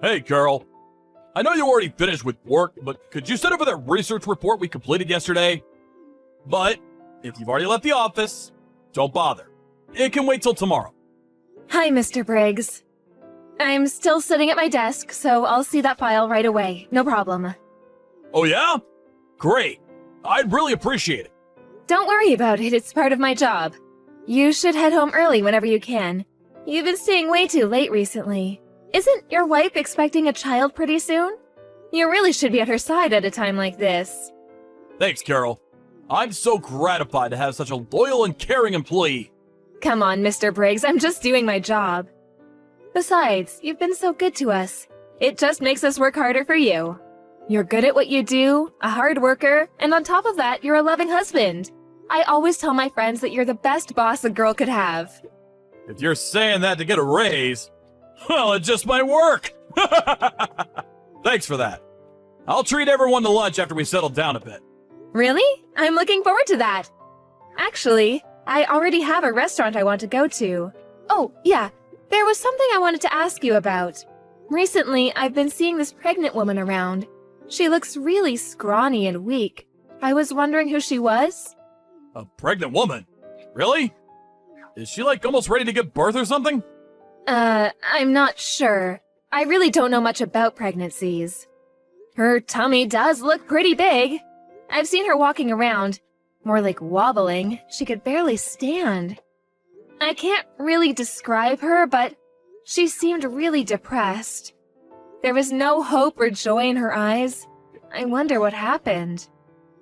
Hey, Carol. I know you already finished with work, but could you send over that research report we completed yesterday? But if you've already left the office, don't bother. It can wait till tomorrow. Hi, Mr. Briggs. I'm still sitting at my desk, so I'll see that file right away. No problem. Oh yeah? Great. I'd really appreciate it. Don't worry about it, it's part of my job. You should head home early whenever you can. You've been staying way too late recently. Isn't your wife expecting a child pretty soon? You really should be at her side at a time like this. Thanks, Carol. I'm so gratified to have such a loyal and caring employee. Come on, Mr. Briggs, I'm just doing my job. Besides, you've been so good to us. It just makes us work harder for you. You're good at what you do, a hard worker, and on top of that, you're a loving husband. I always tell my friends that you're the best boss a girl could have. If you're saying that to get a raise, well, it just might work. Thanks for that. I'll treat everyone to lunch after we settle down a bit. Really? I'm looking forward to that. Actually, I already have a restaurant I want to go to. Oh, yeah, there was something I wanted to ask you about. Recently, I've been seeing this pregnant woman around. She looks really scrawny and weak. I was wondering who she was? A pregnant woman? Really? Is she like almost ready to give birth or something? I'm not sure. I really don't know much about pregnancies. Her tummy does look pretty big. I've seen her walking around, more like wobbling. She could barely stand. I can't really describe her, but she seemed really depressed. There was no hope or joy in her eyes. I wonder what happened.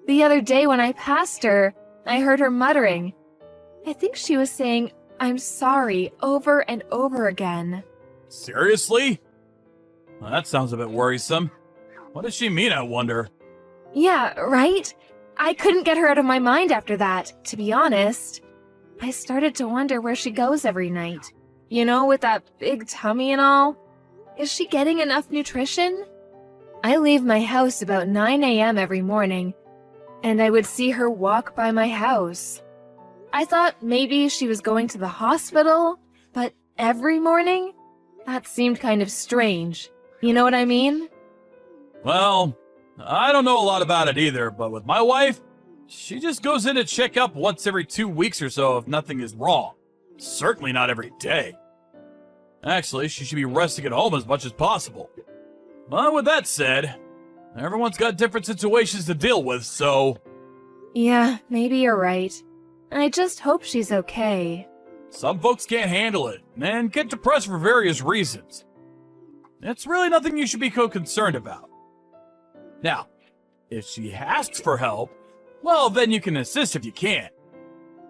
The other day when I passed her, I heard her muttering. I think she was saying, "I'm sorry," over and over again. Seriously? Well, that sounds a bit worrisome. What does she mean, I wonder? Yeah, right? I couldn't get her out of my mind after that, to be honest. I started to wonder where she goes every night. You know, with that big tummy and all. Is she getting enough nutrition? I leave my house about 9 a.m. every morning, and I would see her walk by my house. I thought maybe she was going to the hospital, but every morning? That seemed kind of strange. You know what I mean? Well, I don't know a lot about it either, but with my wife, she just goes in to check up once every 2 weeks or so if nothing is wrong. Certainly not every day. Actually, she should be resting at home as much as possible. But with that said, everyone's got different situations to deal with, so... Yeah, maybe you're right. I just hope she's okay. Some folks can't handle it, and get depressed for various reasons. It's really nothing you should be concerned about. Now, if she asks for help, well, then you can assist if you can.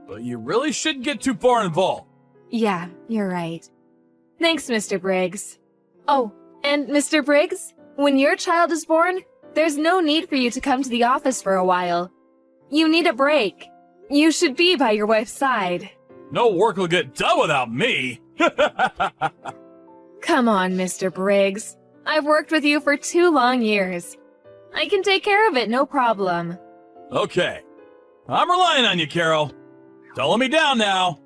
But you really shouldn't get too far involved. Yeah, you're right. Thanks, Mr. Briggs. Oh, and Mr. Briggs, when your child is born, there's no need for you to come to the office for a while. You need a break. You should be by your wife's side. No work will get done without me. Come on, Mr. Briggs. I've worked with you for 2 long years. I can take care of it, no problem. Okay. I'm relying on you, Carol. Don't let me down now.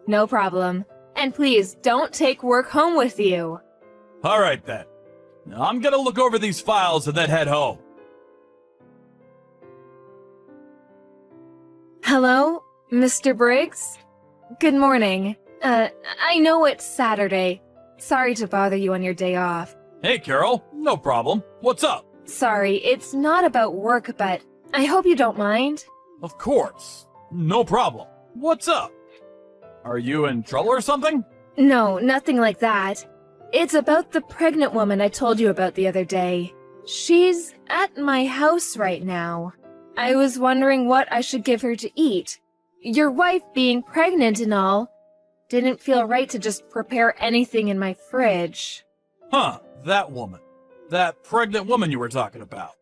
No problem. And please, don't take work home with you. All right, then. I'm gonna look over these files and then head home. Hello, Mr. Briggs? Good morning. I know it's Saturday. Sorry to bother you on your day off. Hey, Carol. No problem. What's up? Sorry, it's not about work, but I hope you don't mind. Of course. No problem. What's up? Are you in trouble or something? No, nothing like that. It's about the pregnant woman I told you about the other day. She's at my house right now. I was wondering what I should give her to eat. Your wife being pregnant and all, didn't feel right to just prepare anything in my fridge. Huh, that woman. That pregnant woman you were talking about.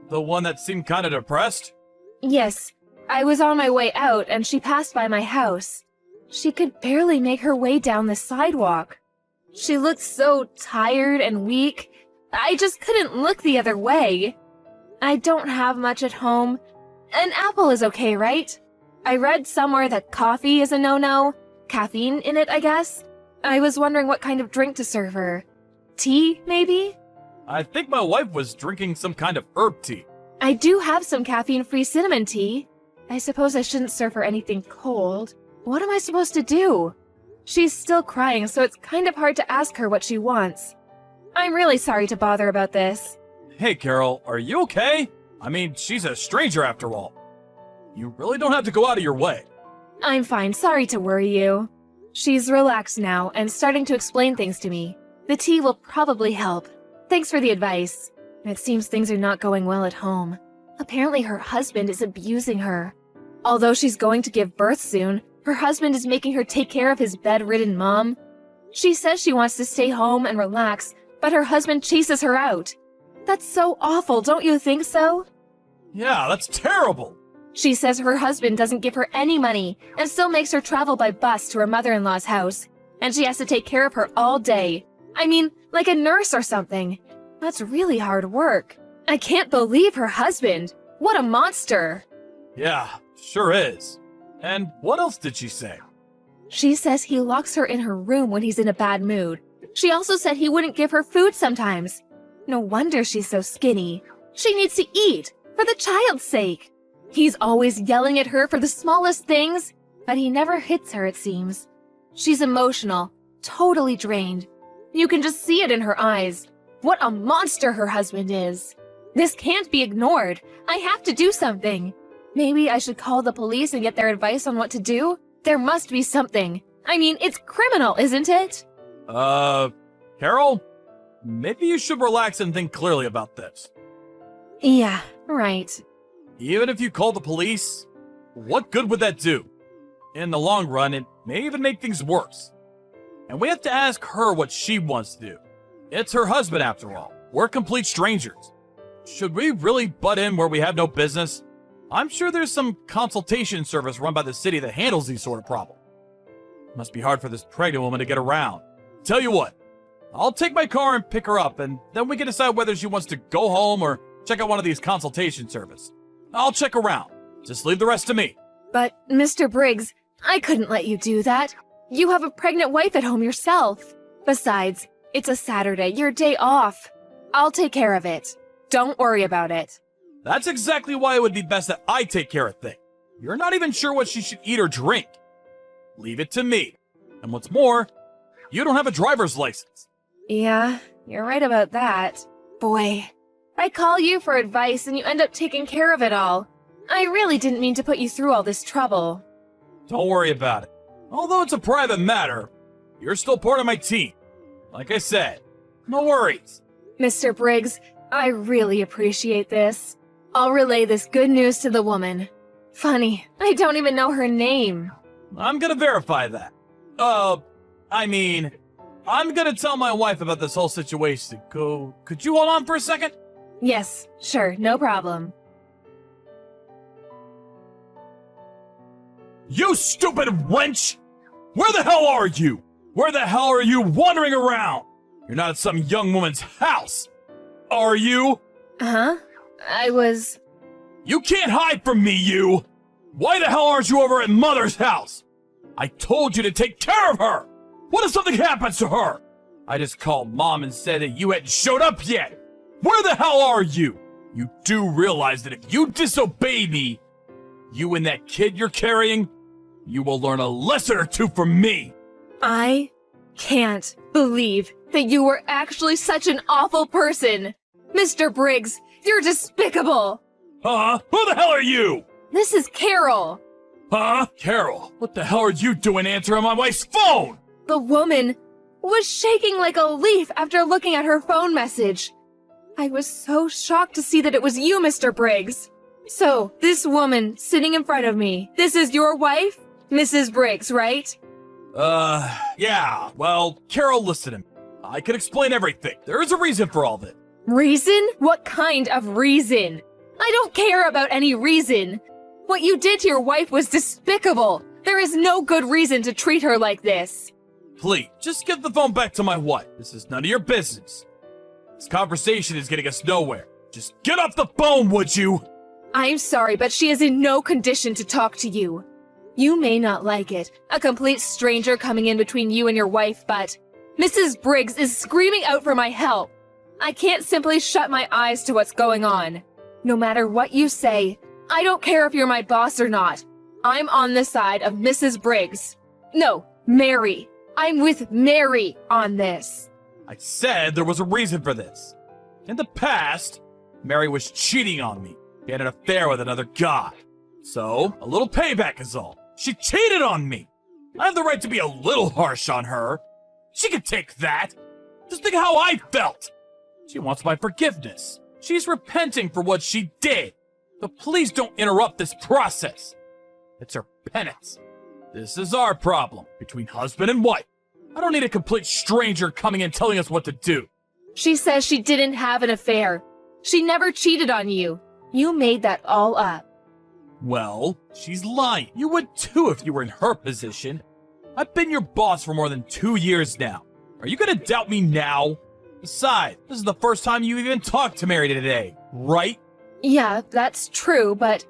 The one that seemed kind of depressed? Yes, I was on my way out and she passed by my house. She could barely make her way down the sidewalk. She looked so tired and weak, I just couldn't look the other way. I don't have much at home. An apple is okay, right? I read somewhere that coffee is a no-no. Caffeine in it, I guess. I was wondering what kind of drink to serve her. Tea, maybe? I think my wife was drinking some kind of herb tea. I do have some caffeine-free cinnamon tea. I suppose I shouldn't serve her anything cold. What am I supposed to do? She's still crying, so it's kind of hard to ask her what she wants. I'm really sorry to bother about this. Hey, Carol, are you okay? I mean, she's a stranger after all. You really don't have to go out of your way. I'm fine, sorry to worry you. She's relaxed now and starting to explain things to me. The tea will probably help. Thanks for the advice. It seems things are not going well at home. Apparently her husband is abusing her. Although she's going to give birth soon, her husband is making her take care of his bedridden mom. She says she wants to stay home and relax, but her husband chases her out. That's so awful, don't you think so? Yeah, that's terrible. She says her husband doesn't give her any money and still makes her travel by bus to her mother-in-law's house, and she has to take care of her all day. I mean, like a nurse or something. That's really hard work. I can't believe her husband. What a monster. Yeah, sure is. And what else did she say? She says he locks her in her room when he's in a bad mood. She also said he wouldn't give her food sometimes. No wonder she's so skinny. She needs to eat, for the child's sake. He's always yelling at her for the smallest things, but he never hits her, it seems. She's emotional, totally drained. You can just see it in her eyes. What a monster her husband is. This can't be ignored. I have to do something. Maybe I should call the police and get their advice on what to do? There must be something. I mean, it's criminal, isn't it? Carol? Maybe you should relax and think clearly about this. Yeah, right. Even if you call the police, what good would that do? In the long run, it may even make things worse. And we have to ask her what she wants to do. It's her husband, after all. We're complete strangers. Should we really butt in where we have no business? I'm sure there's some consultation service run by the city that handles these sort of problems. Must be hard for this pregnant woman to get around. Tell you what, I'll take my car and pick her up, and then we can decide whether she wants to go home or check out one of these consultation services. I'll check around. Just leave the rest to me. But, Mr. Briggs, I couldn't let you do that. You have a pregnant wife at home yourself. Besides, it's a Saturday, your day off. I'll take care of it. Don't worry about it. That's exactly why it would be best that I take care of things. You're not even sure what she should eat or drink. Leave it to me. And what's more, you don't have a driver's license. Yeah, you're right about that. Boy, I call you for advice and you end up taking care of it all. I really didn't mean to put you through all this trouble. Don't worry about it. Although it's a private matter, you're still part of my team. Like I said, no worries. Mr. Briggs, I really appreciate this. I'll relay this good news to the woman. Funny, I don't even know her name. I'm gonna verify that. I'm gonna tell my wife about this whole situation. Could you hold on for a second? Yes, sure, no problem. You stupid wench! Where the hell are you? Where the hell are you wandering around? You're not at some young woman's house, are you? Huh? I was... You can't hide from me, you! Why the hell aren't you over at Mother's house? I told you to take care of her! What if something happens to her? I just called Mom and said that you hadn't showed up yet! Where the hell are you? You do realize that if you disobey me, you and that kid you're carrying, you will learn a lesson or two from me! I can't believe that you were actually such an awful person! Mr. Briggs, you're despicable! Huh? Who the hell are you? This is Carol! Huh? Carol, what the hell are you doing answering my wife's phone? The woman was shaking like a leaf after looking at her phone message. I was so shocked to see that it was you, Mr. Briggs. So, this woman sitting in front of me, this is your wife? Mrs. Briggs, right? Yeah. Well, Carol, listen to me. I can explain everything. There is a reason for all this. Reason? What kind of reason? I don't care about any reason. What you did to your wife was despicable. There is no good reason to treat her like this. Please, just give the phone back to my wife. This is none of your business. This conversation is getting us nowhere. Just get off the phone, would you? I'm sorry, but she is in no condition to talk to you. You may not like it, a complete stranger coming in between you and your wife, but Mrs. Briggs is screaming out for my help. I can't simply shut my eyes to what's going on. No matter what you say, I don't care if you're my boss or not. I'm on the side of Mrs. Briggs. No, Mary. I'm with Mary on this. I said there was a reason for this. In the past, Mary was cheating on me. She had an affair with another guy. So, a little payback is all. She cheated on me. I have the right to be a little harsh on her. She can take that. Just think how I felt. She wants my forgiveness. She's repenting for what she did. But please don't interrupt this process. It's her penance. This is our problem, between husband and wife. I don't need a complete stranger coming in telling us what to do. She says she didn't have an affair. She never cheated on you. You made that all up. Well, she's lying. You would too if you were in her position. I've been your boss for more than 2 years now. Are you gonna doubt me now? Besides, this is the first time you even talked to Mary today, right? Yeah, that's true, but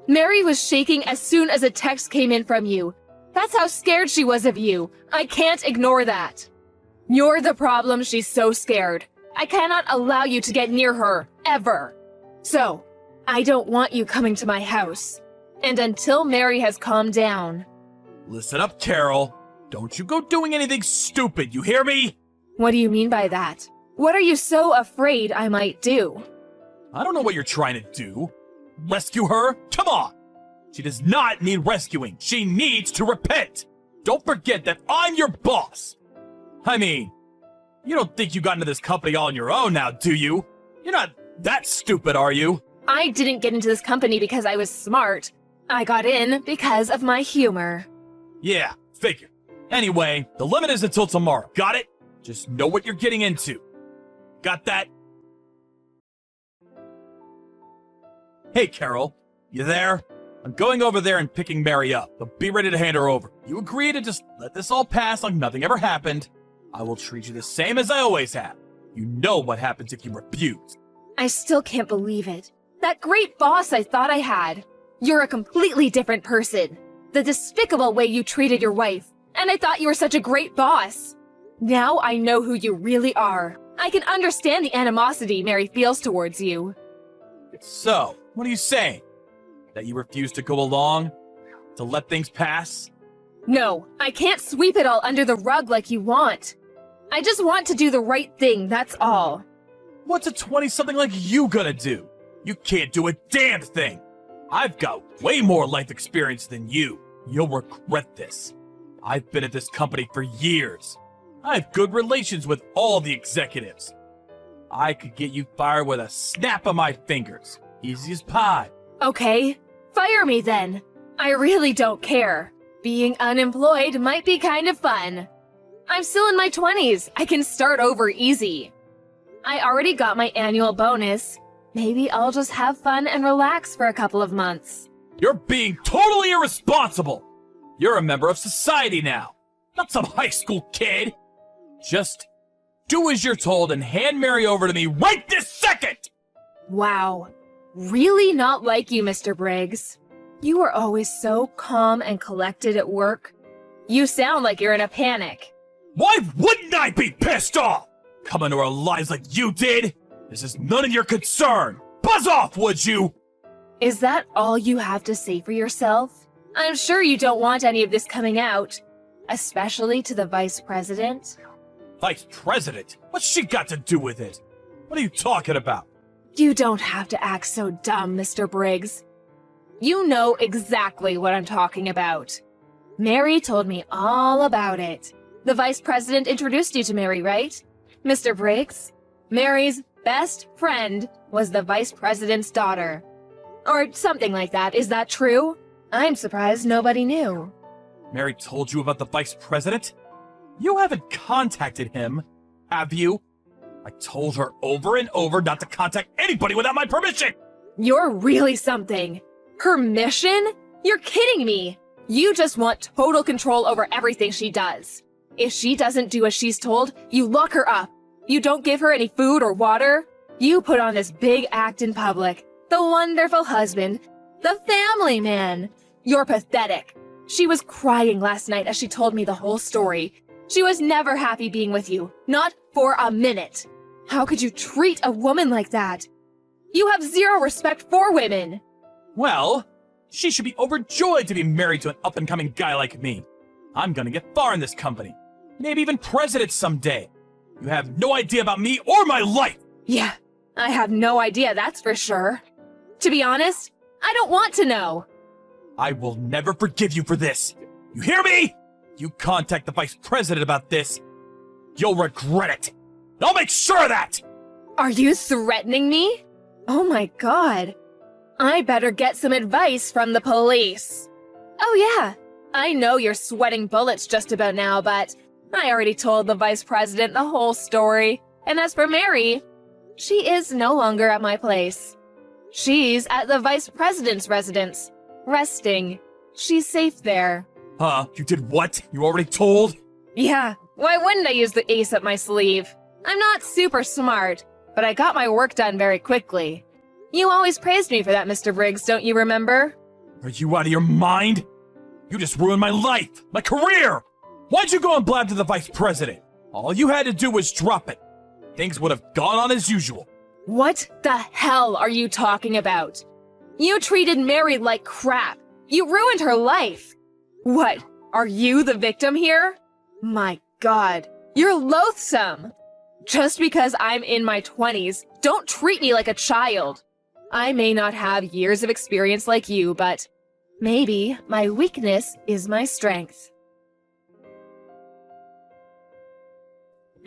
Mary was shaking as soon as a text came in from you. That's how scared she was of you. I can't ignore that. You're the problem. She's so scared. I cannot allow you to get near her, ever. So, I don't want you coming to my house. And until Mary has calmed down. Listen up, Carol. Don't you go doing anything stupid, you hear me? What do you mean by that? What are you so afraid I might do? I don't know what you're trying to do. Rescue her? Come on! She does not need rescuing. She needs to repent. Don't forget that I'm your boss. I mean, you don't think you got into this company all on your own now, do you? You're not that stupid, are you? I didn't get into this company because I was smart. I got in because of my humor. Yeah, figure. Anyway, the limit is until tomorrow. Got it? Just know what you're getting into. Got that? Hey, Carol. You there? I'm going over there and picking Mary up, but be ready to hand her over. You agree to just let this all pass like nothing ever happened. I will treat you the same as I always have. You know what happens if you refuse. I still can't believe it. That great boss I thought I had. You're a completely different person. The despicable way you treated your wife. And I thought you were such a great boss. Now I know who you really are. I can understand the animosity Mary feels towards you. So, what are you saying? That you refuse to go along? To let things pass? No, I can't sweep it all under the rug like you want. I just want to do the right thing, that's all. What's a 20-something like you gonna do? You can't do a damn thing. I've got way more life experience than you. You'll regret this. I've been at this company for years. I have good relations with all the executives. I could get you fired with a snap of my fingers. Easy as pie. Okay, fire me then. I really don't care. Being unemployed might be kind of fun. I'm still in my 20s. I can start over easy. I already got my annual bonus. Maybe I'll just have fun and relax for a couple of months. You're being totally irresponsible. You're a member of society now, not some high school kid. Just do as you're told and hand Mary over to me right this second! Wow. Really not like you, Mr. Briggs. You are always so calm and collected at work. You sound like you're in a panic. Why wouldn't I be pissed off? Coming to our lives like you did? This is none of your concern. Buzz off, would you? Is that all you have to say for yourself? I'm sure you don't want any of this coming out. Especially to the vice president. Vice president? What's she got to do with it? What are you talking about? You don't have to act so dumb, Mr. Briggs. You know exactly what I'm talking about. Mary told me all about it. The vice president introduced you to Mary, right? Mr. Briggs? Mary's best friend was the vice president's daughter. Or something like that. Is that true? I'm surprised nobody knew. Mary told you about the vice president? You haven't contacted him, have you? I told her over and over not to contact anybody without my permission! You're really something. Permission? You're kidding me. You just want total control over everything she does. If she doesn't do as she's told, you lock her up. You don't give her any food or water. You put on this big act in public. The wonderful husband. The family man. You're pathetic. She was crying last night as she told me the whole story. She was never happy being with you, not for a minute. How could you treat a woman like that? You have zero respect for women. Well, she should be overjoyed to be married to an up-and-coming guy like me. I'm gonna get far in this company. Maybe even president someday. You have no idea about me or my life! Yeah, I have no idea, that's for sure. To be honest, I don't want to know. I will never forgive you for this. You hear me? You contact the vice president about this. You'll regret it. I'll make sure of that! Are you threatening me? Oh my god. I better get some advice from the police. Oh yeah, I know you're sweating bullets just about now, but I already told the vice president the whole story. And as for Mary, she is no longer at my place. She's at the vice president's residence, resting. She's safe there. Huh? You did what? You already told? Yeah, why wouldn't I use the ace up my sleeve? I'm not super smart, but I got my work done very quickly. You always praised me for that, Mr. Briggs, don't you remember? Are you out of your mind? You just ruined my life, my career! Why'd you go and blab to the vice president? All you had to do was drop it. Things would have gone on as usual. What the hell are you talking about? You treated Mary like crap. You ruined her life. What, are you the victim here? My god, you're loathsome. Just because I'm in my 20s, don't treat me like a child. I may not have years of experience like you, but maybe my weakness is my strength.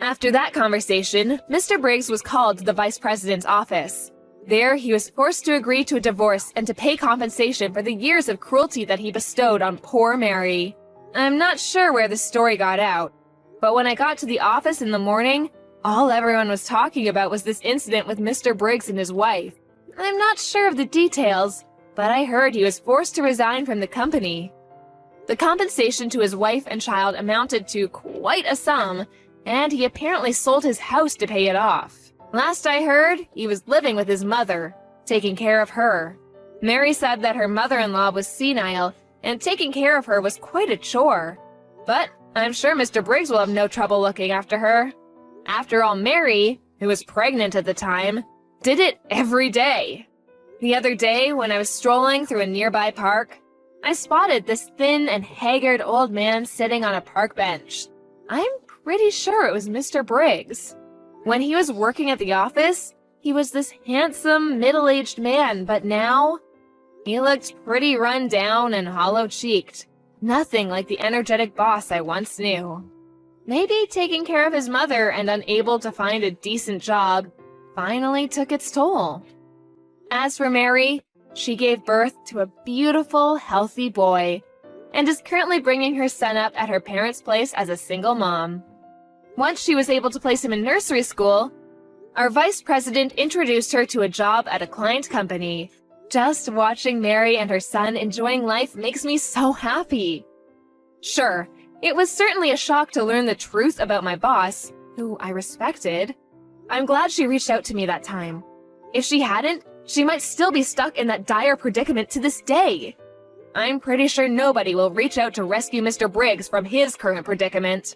After that conversation, Mr. Briggs was called to the vice president's office. There, he was forced to agree to a divorce and to pay compensation for the years of cruelty that he bestowed on poor Mary. I'm not sure where the story got out, but when I got to the office in the morning, all everyone was talking about was this incident with Mr. Briggs and his wife. I'm not sure of the details, but I heard he was forced to resign from the company. The compensation to his wife and child amounted to quite a sum, and he apparently sold his house to pay it off. Last I heard, he was living with his mother, taking care of her. Mary said that her mother-in-law was senile, and taking care of her was quite a chore. But I'm sure Mr. Briggs will have no trouble looking after her. After all, Mary, who was pregnant at the time, did it every day. The other day, when I was strolling through a nearby park, I spotted this thin and haggard old man sitting on a park bench. I'm pretty sure it was Mr. Briggs. When he was working at the office, he was this handsome, middle-aged man, but now he looked pretty run down and hollow-cheeked. Nothing like the energetic boss I once knew. Maybe taking care of his mother and unable to find a decent job finally took its toll. As for Mary, she gave birth to a beautiful, healthy boy and is currently bringing her son up at her parents' place as a single mom. Once she was able to place him in nursery school, our vice president introduced her to a job at a client company. Just watching Mary and her son enjoying life makes me so happy. Sure, it was certainly a shock to learn the truth about my boss, who I respected. I'm glad she reached out to me that time. If she hadn't, she might still be stuck in that dire predicament to this day. I'm pretty sure nobody will reach out to rescue Mr. Briggs from his current predicament.